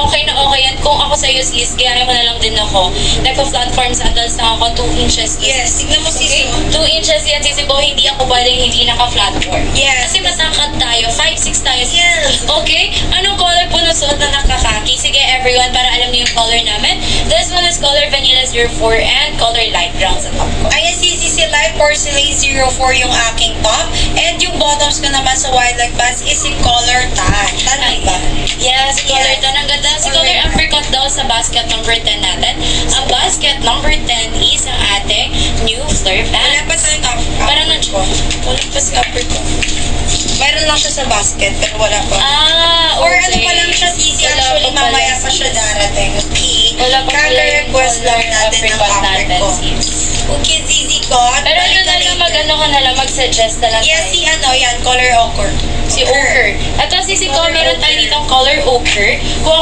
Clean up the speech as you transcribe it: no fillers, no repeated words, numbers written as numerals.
okay na okay yan. Kung ako sa'yo, sis, gaya mo na lang din ako. Nagpa-platform sa adults na ako, 2 inches. Yes, tignan mo sis. Okay? 2 inches yan, sisi Bo, hindi ako pwedeng hindi naka-platform. Yes. Kasi matangkad tayo, 5'6" tayo. Yes. Okay? Anong color po na suot na nakakaki? Sige everyone, para alam niyo yung color namin. This one is color vanilla 04 and color light brown sa top ko. Ayan si Light Porcelain 04 yung aking top. And yung bottoms ko naman sa Wildlife Pants is in color tan. Tan ba? Yes, color Yes. tan. Ang ganda. Si color Color tan. apricot daw sa basket number 10 natin. Ang basket number 10 is ang ating new flare Wala pants. pa tayong Parang apricot. Wala pa si apricot. Meron lang siya sa basket, pero wala pa. Or okay. ano pa lang siya, Sisi. Wala Actually, pa pala, mamaya pa sis. siya darating. Okay. Wala pa pala yung Kaka-request lang color natin ng apricot natin, apricot. sis. Okay, Zizi ko. Pero ano na lang, mag-ano ka na lang, mag-suggest na lang. Yes, tayo. si ano, yan, color ochre. Si ochre. Ito, sisi ko, meron tayo ditong color ochre. Kung ako